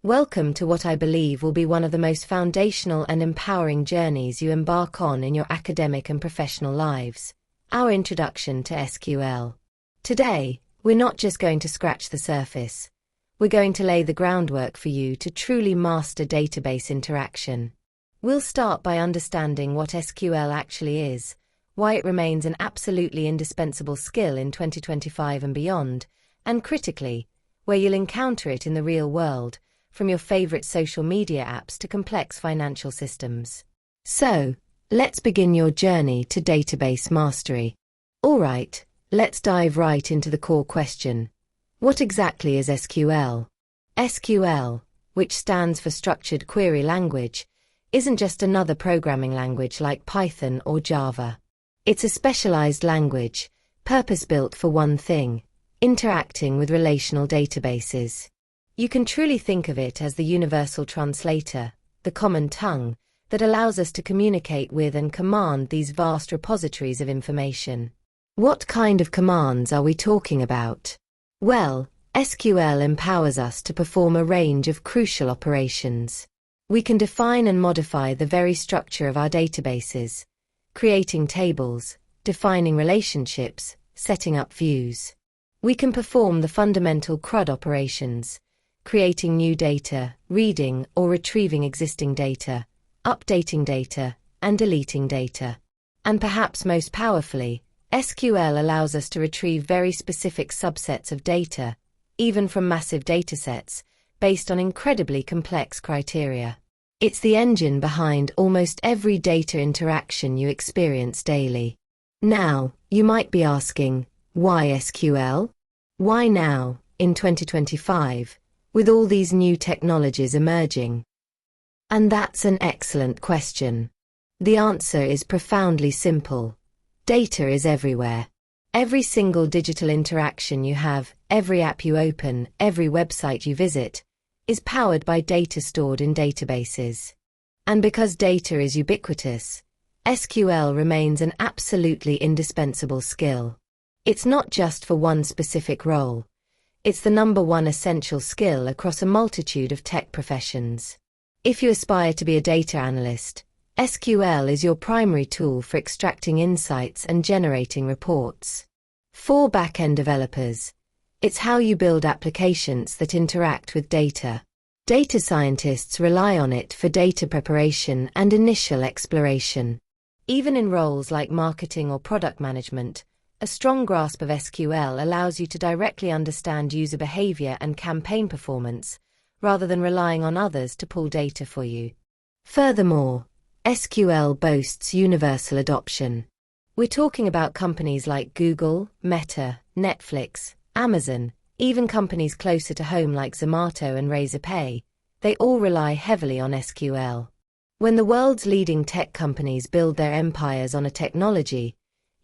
Welcome to what I believe will be one of the most foundational and empowering journeys you embark on in your academic and professional lives, our introduction to SQL. Today, we're not just going to scratch the surface. We're going to lay the groundwork for you to truly master database interaction. We'll start by understanding what SQL actually is, why it remains an absolutely indispensable skill in 2025 and beyond, and critically, where you'll encounter it in the real world, from your favorite social media apps to complex financial systems. So, let's begin your journey to database mastery. Alright, let's dive right into the core question. What exactly is SQL? SQL, which stands for Structured Query Language, isn't just another programming language like Python or Java. It's a specialized language, purpose-built for one thing: interacting with relational databases. You can truly think of it as the universal translator, the common tongue, that allows us to communicate with and command these vast repositories of information. What kind of commands are we talking about? Well, SQL empowers us to perform a range of crucial operations. We can define and modify the very structure of our databases, creating tables, defining relationships, setting up views. We can perform the fundamental CRUD operations, creating new data, reading or retrieving existing data, updating data, and deleting data. And perhaps most powerfully, SQL allows us to retrieve very specific subsets of data, even from massive datasets, based on incredibly complex criteria. It's the engine behind almost every data interaction you experience daily. Now, you might be asking, why SQL? Why now, in 2025? With all these new technologies emerging? And that's an excellent question. The answer is profoundly simple. Data is everywhere. Every single digital interaction you have, every app you open, every website you visit, is powered by data stored in databases. And because data is ubiquitous, SQL remains an absolutely indispensable skill. It's not just for one specific role. It's the number one essential skill across a multitude of tech professions. If you aspire to be a data analyst, SQL is your primary tool for extracting insights and generating reports. For back-end developers, it's how you build applications that interact with data. Data scientists rely on it for data preparation and initial exploration. Even in roles like marketing or product management, a strong grasp of SQL allows you to directly understand user behavior and campaign performance, rather than relying on others to pull data for you. Furthermore, SQL boasts universal adoption. We're talking about companies like Google, Meta, Netflix, Amazon, even companies closer to home like Zomato and Razorpay. They all rely heavily on SQL. When the world's leading tech companies build their empires on a technology,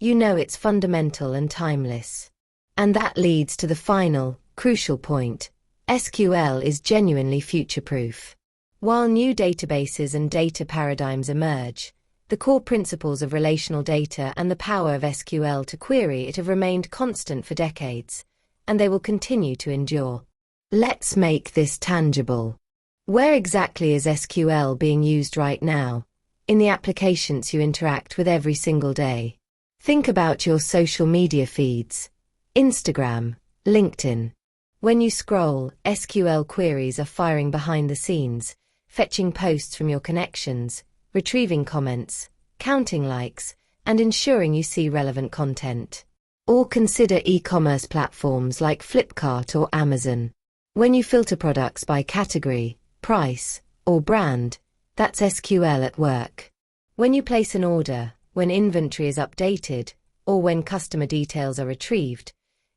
you know it's fundamental and timeless. And that leads to the final, crucial point. SQL is genuinely future-proof. While new databases and data paradigms emerge, the core principles of relational data and the power of SQL to query it have remained constant for decades, and they will continue to endure. Let's make this tangible. Where exactly is SQL being used right now? In the applications you interact with every single day. Think about your social media feeds. Instagram, LinkedIn. When you scroll, SQL queries are firing behind the scenes, fetching posts from your connections, retrieving comments, counting likes, and ensuring you see relevant content. Or consider e-commerce platforms like Flipkart or Amazon. When you filter products by category, price, or brand, that's SQL at work. When you place an order, when inventory is updated, or when customer details are retrieved,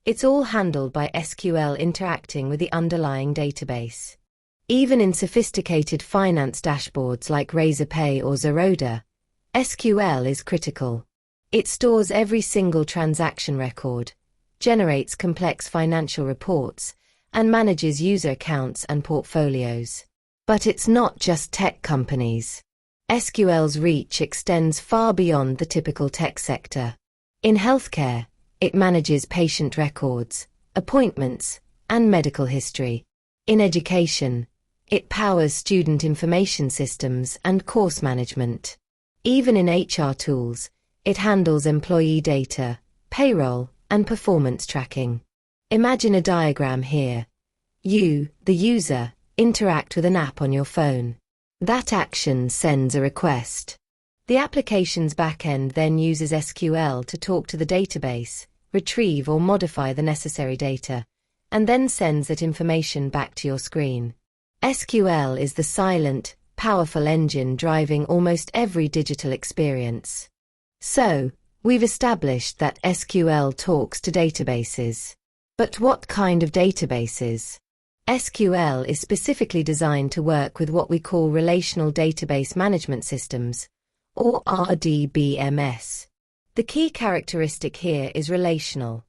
it's all handled by SQL interacting with the underlying database. Even in sophisticated finance dashboards like Razorpay or Zerodha, SQL is critical. It stores every single transaction record, generates complex financial reports, and manages user accounts and portfolios. But it's not just tech companies. SQL's reach extends far beyond the typical tech sector. In healthcare, it manages patient records, appointments, and medical history. In education, It powers student information systems and course management. Even in HR tools, it handles employee data, payroll, and performance tracking. Imagine a diagram here. You, the user, interact with an app on your phone. That action sends a request. The application's backend then uses SQL to talk to the database, retrieve or modify the necessary data, and then sends that information back to your screen. SQL is the silent, powerful engine driving almost every digital experience. So, we've established that SQL talks to databases. But what kind of databases? SQL is specifically designed to work with what we call Relational Database Management Systems, or RDBMS. The key characteristic here is relational.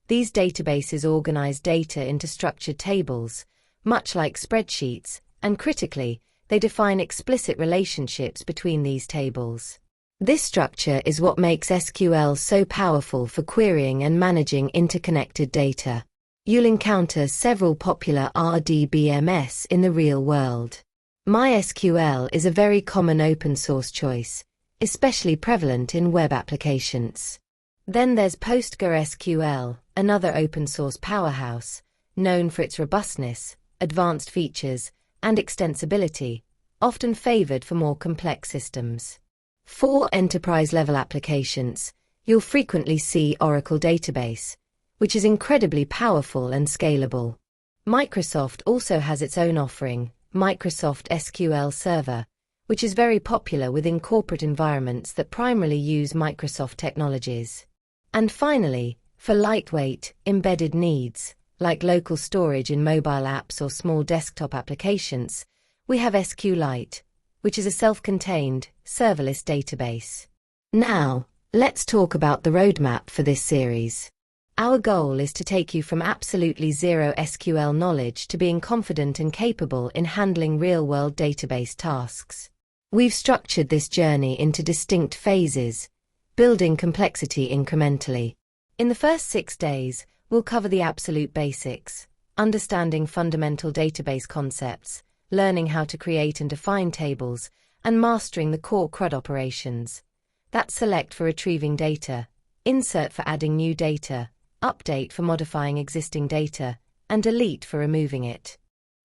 These databases organize data into structured tables, much like spreadsheets, and critically, they define explicit relationships between these tables. This structure is what makes SQL so powerful for querying and managing interconnected data. You'll encounter several popular RDBMS in the real world. MySQL is a very common open-source choice, especially prevalent in web applications. Then there's PostgreSQL, another open-source powerhouse, known for its robustness, advanced features, and extensibility, often favored for more complex systems. For enterprise-level applications, you'll frequently see Oracle Database, which is incredibly powerful and scalable. Microsoft also has its own offering, Microsoft SQL Server, which is very popular within corporate environments that primarily use Microsoft technologies. And finally, for lightweight, embedded needs, like local storage in mobile apps or small desktop applications, we have SQLite, which is a self-contained, serverless database. Now, let's talk about the roadmap for this series. Our goal is to take you from absolutely zero SQL knowledge to being confident and capable in handling real-world database tasks. We've structured this journey into distinct phases, building complexity incrementally. In the first 6 days, we'll cover the absolute basics, understanding fundamental database concepts, learning how to create and define tables, and mastering the core CRUD operations. That's select for retrieving data, insert for adding new data, update for modifying existing data, and delete for removing it.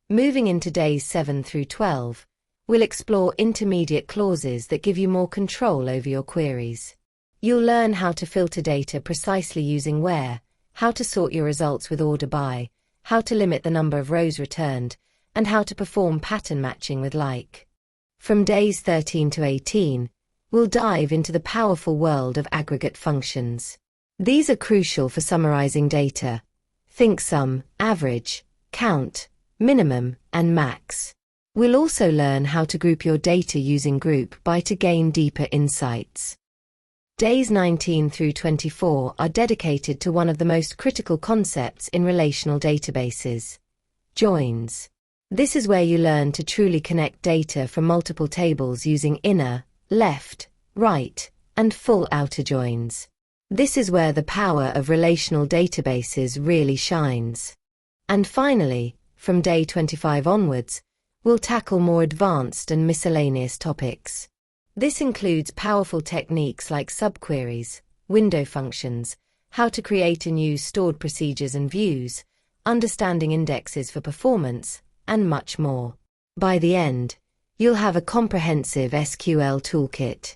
Moving into days 7 through 12, we'll explore intermediate clauses that give you more control over your queries. You'll learn how to filter data precisely using where, how to sort your results with order by, how to limit the number of rows returned, and how to perform pattern matching with like. From days 13 to 18, we'll dive into the powerful world of aggregate functions. These are crucial for summarizing data. Think sum, average, count, minimum, and max. We'll also learn how to group your data using group by to gain deeper insights. Days 19 through 24 are dedicated to one of the most critical concepts in relational databases: joins. This is where you learn to truly connect data from multiple tables using inner, left, right, and full outer joins. This is where the power of relational databases really shines. And finally, from day 25 onwards, we'll tackle more advanced and miscellaneous topics. This includes powerful techniques like subqueries, window functions, how to create and use stored procedures and views, understanding indexes for performance, and much more. By the end, you'll have a comprehensive SQL toolkit.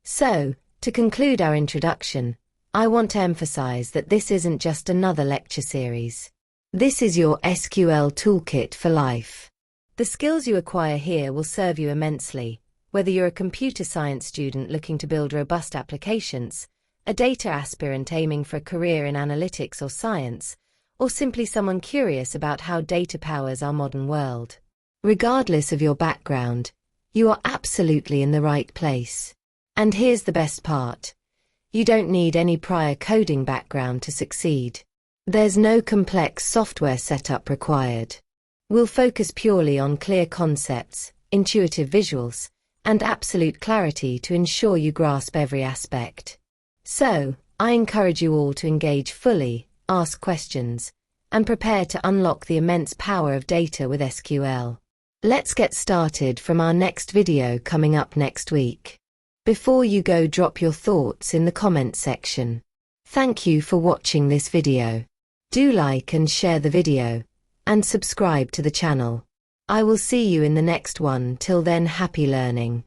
So, to conclude our introduction, I want to emphasize that this isn't just another lecture series. This is your SQL toolkit for life. The skills you acquire here will serve you immensely, whether you're a computer science student looking to build robust applications, a data aspirant aiming for a career in analytics or science, or simply someone curious about how data powers our modern world. Regardless of your background, you are absolutely in the right place. And here's the best part. You don't need any prior coding background to succeed. There's no complex software setup required. We'll focus purely on clear concepts, intuitive visuals, and absolute clarity to ensure you grasp every aspect. So, I encourage you all to engage fully, ask questions, and prepare to unlock the immense power of data with SQL. Let's get started from our next video coming up next week. Before you go, drop your thoughts in the comment section. Thank you for watching this video. Do like and share the video, and subscribe to the channel. I will see you in the next one. Till then, happy learning.